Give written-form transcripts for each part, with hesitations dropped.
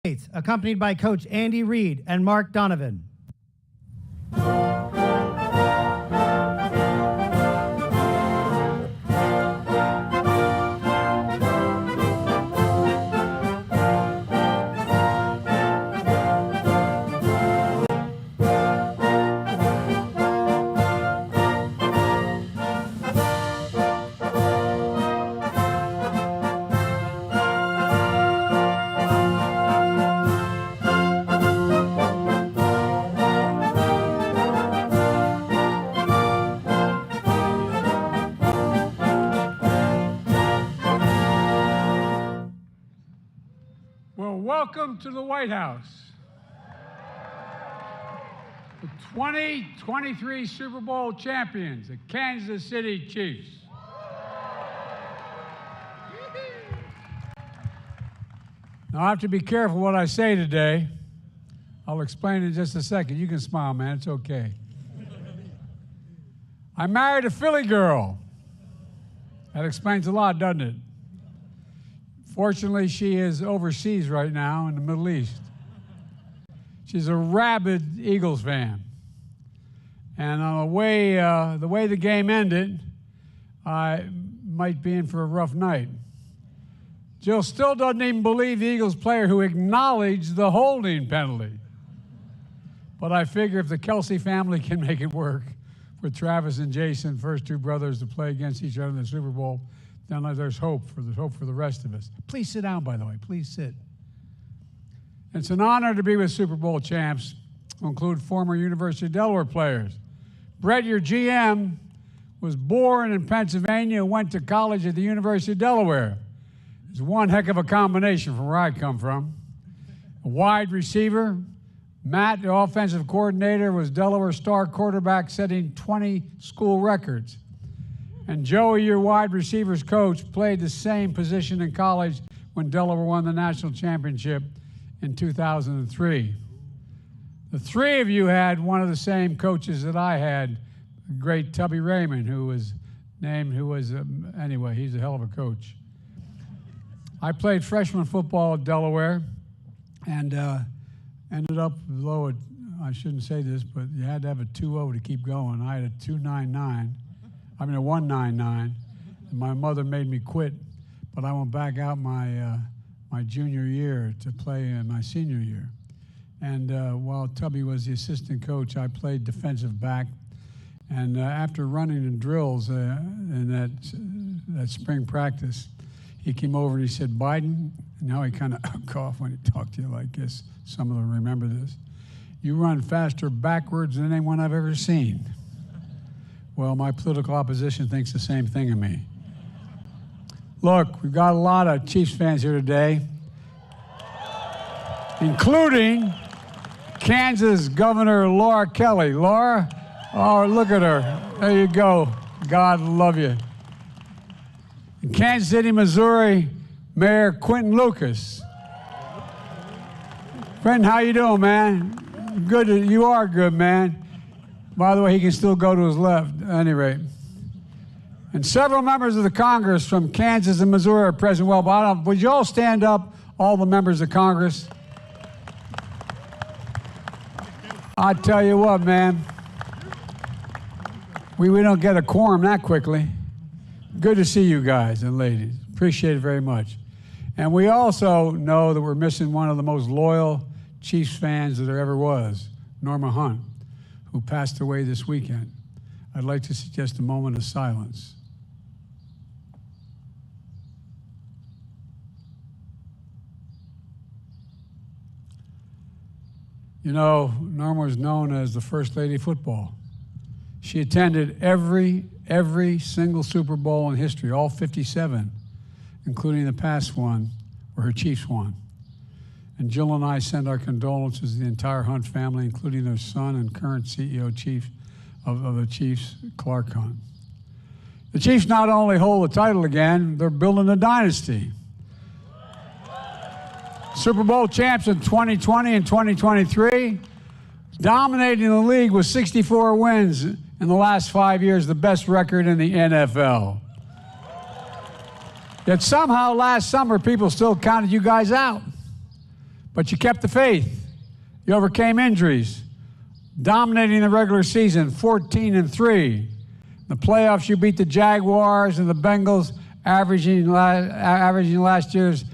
accompanied by Coach Andy Reid and Mark Donovan. Welcome to the White House. The 2023 Super Bowl champions, the Kansas City Chiefs. Now, I have to be careful what I say today. I'll explain in just a second. You can smile, man. It's okay. I married a Philly girl. That explains a lot, doesn't it? Fortunately, she is overseas right now in the Middle East. She's a rabid Eagles fan. And on the way the game ended, I might be in for a rough night. Jill still doesn't even believe the Eagles player who acknowledged the holding penalty. But I figure if the Kelsey family can make it work with Travis and Jason, first two brothers, to play against each other in the Super Bowl, then there's hope for the rest of us. Please sit down, by the way. Please sit. It's an honor to be with Super Bowl champs, who include former University of Delaware players. Brett, your GM, was born in Pennsylvania and went to college at the University of Delaware. It's one heck of a combination from where I come from. A wide receiver. Matt, the offensive coordinator, was Delaware star quarterback, setting 20 school records. And Joey, your wide receivers coach, played the same position in college when Delaware won the national championship in 2003. The three of you had one of the same coaches that I had, the great Tubby Raymond, anyway, he's a hell of a coach. I played freshman football at Delaware and ended up below it. I shouldn't say this, but you had to have a 2.0 to keep going. I had a 2.99. a 1.99, and my mother made me quit, but I went back out my junior year to play in my senior year. And while Tubby was the assistant coach, I played defensive back. And after running in drills in that spring practice, he came over and he said, "Biden," and now he kind of coughed when he talked to you like this. Some of them remember this. "You run faster backwards than anyone I've ever seen." Well, my political opposition thinks the same thing of me. Look, we've got a lot of Chiefs fans here today, including Kansas Governor Laura Kelly. Laura, oh, look at her. There you go. God love you. In Kansas City, Missouri, Mayor Quentin Lucas. Quentin, how you doing, man? Good. You are good, man. By the way, he can still go to his left, at any rate. And several members of the Congress from Kansas and Missouri are present. Well, would you all stand up, all the members of Congress? I tell you what, man, we don't get a quorum that quickly. Good to see you guys and ladies. Appreciate it very much. And we also know that we're missing one of the most loyal Chiefs fans that there ever was, Norma Hunt, who passed away this weekend. I'd like to suggest a moment of silence. You know, Norma was known as the First Lady of Football. She attended every single Super Bowl in history, all 57, including the past one where her Chiefs won. And Jill and I send our condolences to the entire Hunt family, including their son and current CEO of the Chiefs, Clark Hunt. The Chiefs not only hold the title again, they're building a dynasty. Super Bowl champs in 2020 and 2023, dominating the league with 64 wins in the last 5 years, the best record in the NFL. Yet somehow last summer, people still counted you guys out. But you kept the faith. You overcame injuries, dominating the regular season, 14-3. The playoffs, you beat the Jaguars and the Bengals, avenging last year's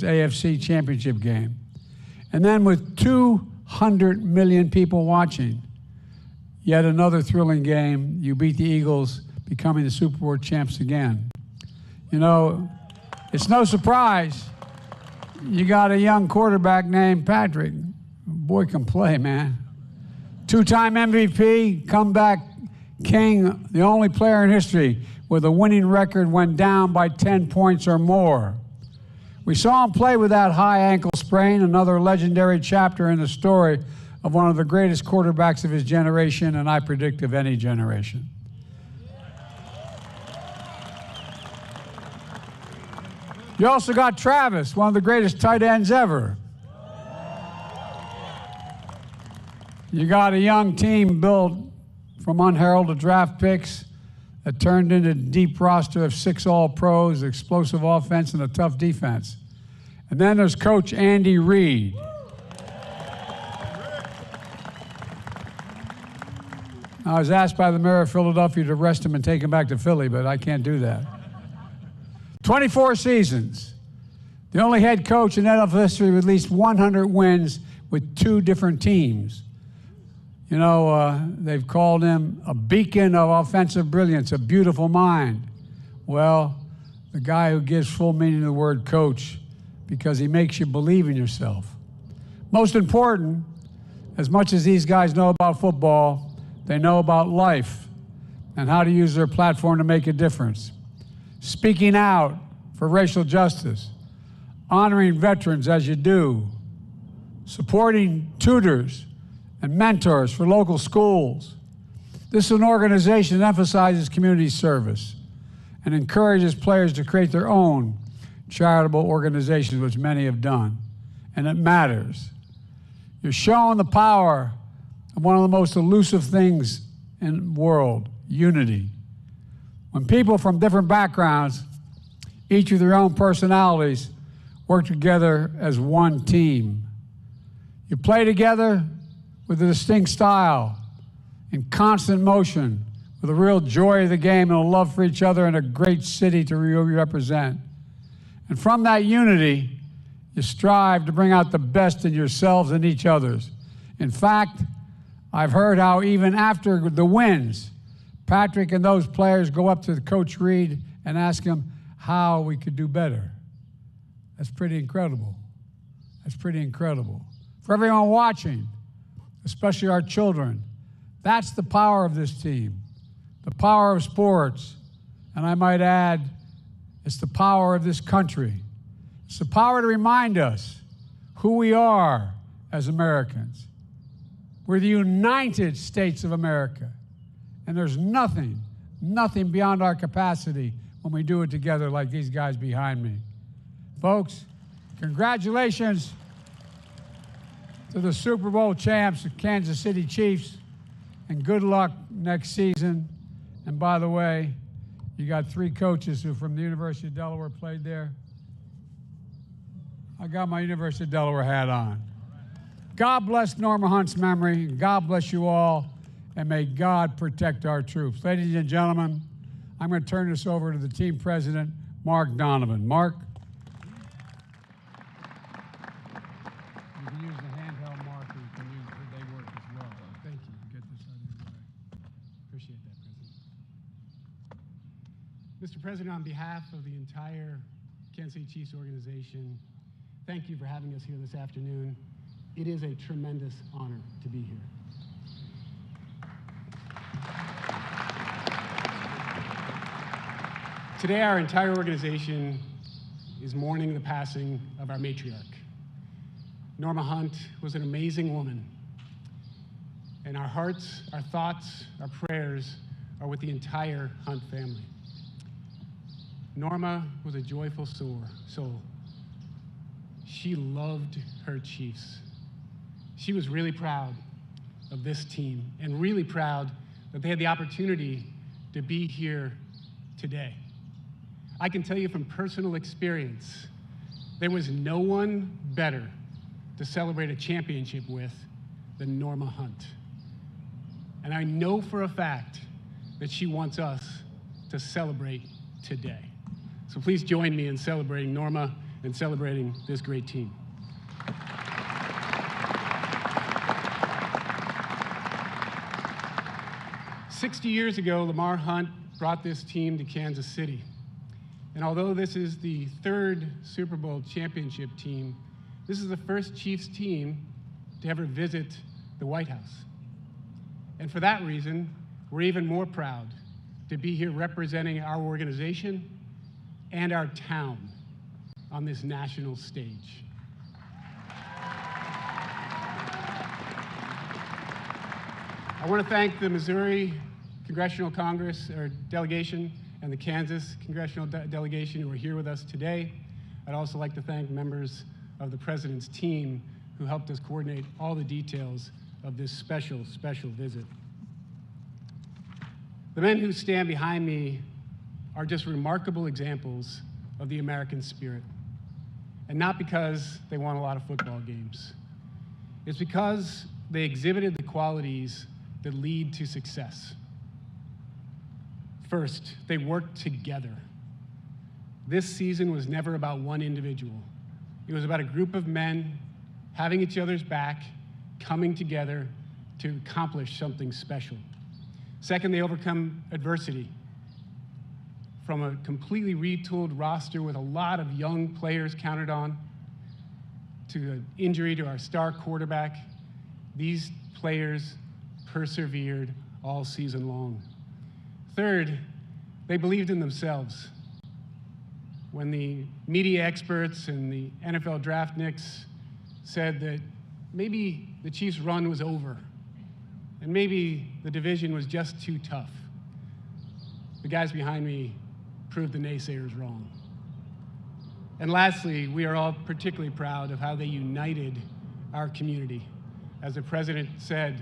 AFC Championship game. And then with 200 million people watching, yet another thrilling game, you beat the Eagles, becoming the Super Bowl champs again. You know, it's no surprise you got a young quarterback named Patrick. Boy can play, man. Two-time MVP, comeback king, the only player in history with a winning record when down by 10 points or more. We saw him play with that high ankle sprain, another legendary chapter in the story of one of the greatest quarterbacks of his generation, and I predict of any generation. You also got Travis, one of the greatest tight ends ever. You got a young team built from unheralded draft picks that turned into a deep roster of 6 All-Pros, explosive offense, and a tough defense. And then there's Coach Andy Reid. I was asked by the mayor of Philadelphia to arrest him and take him back to Philly, but I can't do that. 24 seasons. The only head coach in NFL history with at least 100 wins with 2 different teams. You know, they've called him a beacon of offensive brilliance, a beautiful mind. Well, the guy who gives full meaning to the word coach, because he makes you believe in yourself. Most important, as much as these guys know about football, they know about life and how to use their platform to make a difference. Speaking out for racial justice, honoring veterans as you do, supporting tutors and mentors for local schools. This is an organization that emphasizes community service and encourages players to create their own charitable organizations, which many have done, and it matters. You're showing the power of one of the most elusive things in the world, unity. When people from different backgrounds, each with their own personalities, work together as one team. You play together with a distinct style, in constant motion, with a real joy of the game and a love for each other and a great city to represent. And from that unity, you strive to bring out the best in yourselves and each other's. In fact, I've heard how even after the wins, Patrick and those players go up to Coach Reid and ask him how we could do better. That's pretty incredible. That's pretty incredible. For everyone watching, especially our children, that's the power of this team, the power of sports. And I might add, it's the power of this country. It's the power to remind us who we are as Americans. We're the United States of America. And there's nothing beyond our capacity when we do it together like these guys behind me. Folks, congratulations to the Super Bowl champs, the Kansas City Chiefs, and good luck next season. And by the way, you got 3 coaches who from the University of Delaware played there. I got my University of Delaware hat on. God bless Norma Hunt's memory. God bless you all, and may God protect our troops. Ladies and gentlemen, I'm going to turn this over to the team president, Mark Donovan. Mark? You can use the handheld marker. You can use they work as well. Thank you. Get this out of your way. Appreciate that, President. Mr. President, on behalf of the entire Kansas City Chiefs organization, thank you for having us here this afternoon. It is a tremendous honor to be here. Today, our entire organization is mourning the passing of our matriarch. Norma Hunt was an amazing woman, and our hearts, our thoughts, our prayers are with the entire Hunt family. Norma was a joyful soul. She loved her Chiefs. She was really proud of this team and really proud that they had the opportunity to be here today. I can tell you from personal experience There was no one better to celebrate a championship with than Norma Hunt. And I know for a fact that she wants us to celebrate today. So please join me in celebrating Norma and celebrating this great team. "60 years ago, Lamar Hunt brought this team to Kansas City. And although this is the third Super Bowl championship team, this is the first Chiefs team to ever visit the White House. And for that reason, we're even more proud to be here representing our organization and our town on this national stage. I want to thank the Missouri Congressional Congress or delegation and the Kansas Congressional delegation who are here with us today. I'd also like to thank members of the President's team who helped us coordinate all the details of this special visit. The men who stand behind me are just remarkable examples of the American spirit. And not because they won a lot of football games. It's because they exhibited the qualities that lead to success. First, they worked together. This season was never about one individual. It was about a group of men having each other's back, coming together to accomplish something special. Second, they overcome adversity. From a completely retooled roster with a lot of young players counted on, to an injury to our star quarterback, these players persevered all season long. Third, they believed in themselves. When the media experts and the NFL draftniks said that maybe the Chiefs' run was over and maybe the division was just too tough, the guys behind me proved the naysayers wrong. And lastly, we are all particularly proud of how they united our community. As the president said,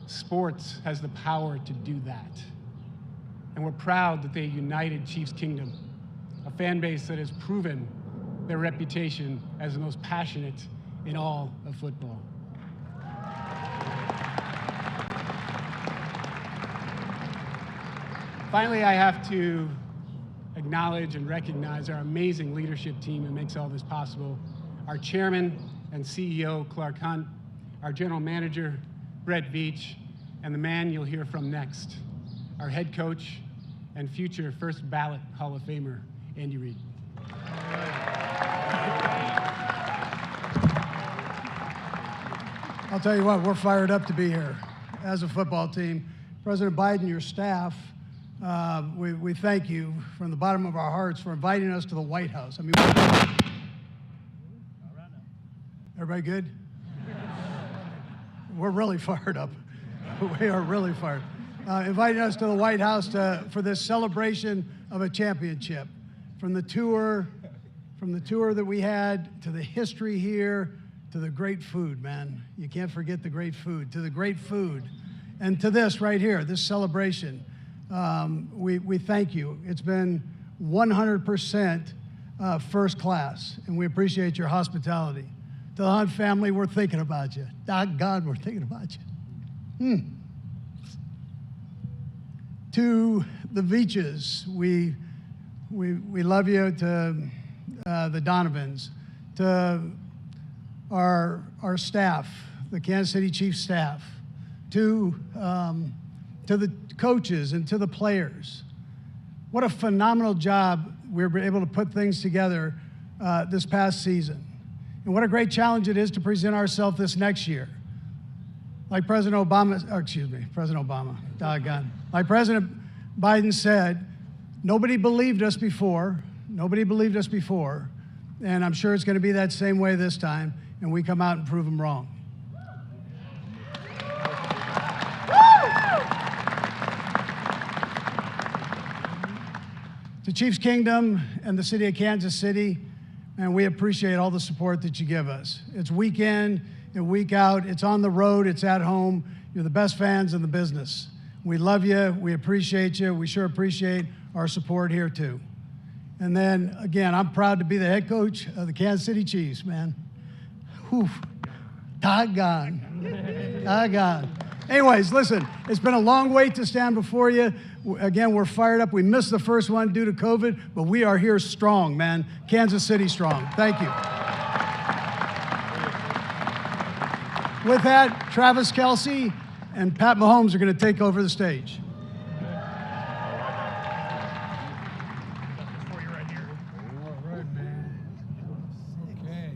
sports has the power to do that. And we're proud that they united Chiefs Kingdom, a fan base that has proven their reputation as the most passionate in all of football. Finally, I have to acknowledge and recognize our amazing leadership team that makes all this possible. Our chairman and CEO, Clark Hunt, our general manager, Brett Veach, and the man you'll hear from next, our head coach and future first ballot Hall of Famer, Andy Reid. I'll tell you what, we're fired up to be here as a football team. President Biden, your staff, we thank you from the bottom of our hearts for inviting us to the White House. I mean, everybody good? We're really fired up. We are really fired. Inviting us to the White House for this celebration of a championship. From the tour that we had, to the history here, to the great food, man. You can't forget the great food, to the great food. And to this right here, this celebration. We thank you. It's been 100% first class, and we appreciate your hospitality. To the Hunt family, we're thinking about you. God, we're thinking about you. To the Veaches, we love you. To the Donovans, to our staff, the Kansas City Chiefs staff, to the coaches and to the players. What a phenomenal job we were able to put things together this past season. And what a great challenge it is to present ourselves this next year. Like President Obama, doggone. Like President Biden said, nobody believed us before, and I'm sure it's going to be that same way this time, and we come out and prove them wrong. To Chiefs Kingdom and the city of Kansas City, and we appreciate all the support that you give us. It's week in and week out. It's on the road. It's at home. You're the best fans in the business. We love you. We appreciate you. We sure appreciate our support here too. And then, again, I'm proud to be the head coach of the Kansas City Chiefs, man. Whew. Doggone. Doggone. Anyways, listen, it's been a long wait to stand before you. Again, we're fired up. We missed the first one due to COVID, but we are here strong, man. Kansas City strong. Thank you. With that, Travis Kelce and Pat Mahomes are going to take over the stage. All right, man. Okay.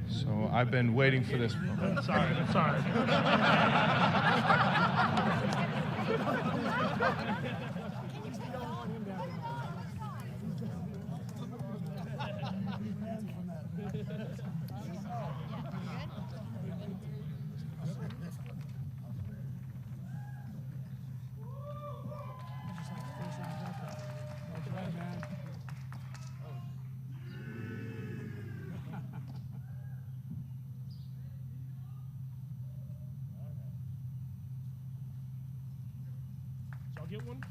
So I've been waiting for this. Sorry. I'll get one.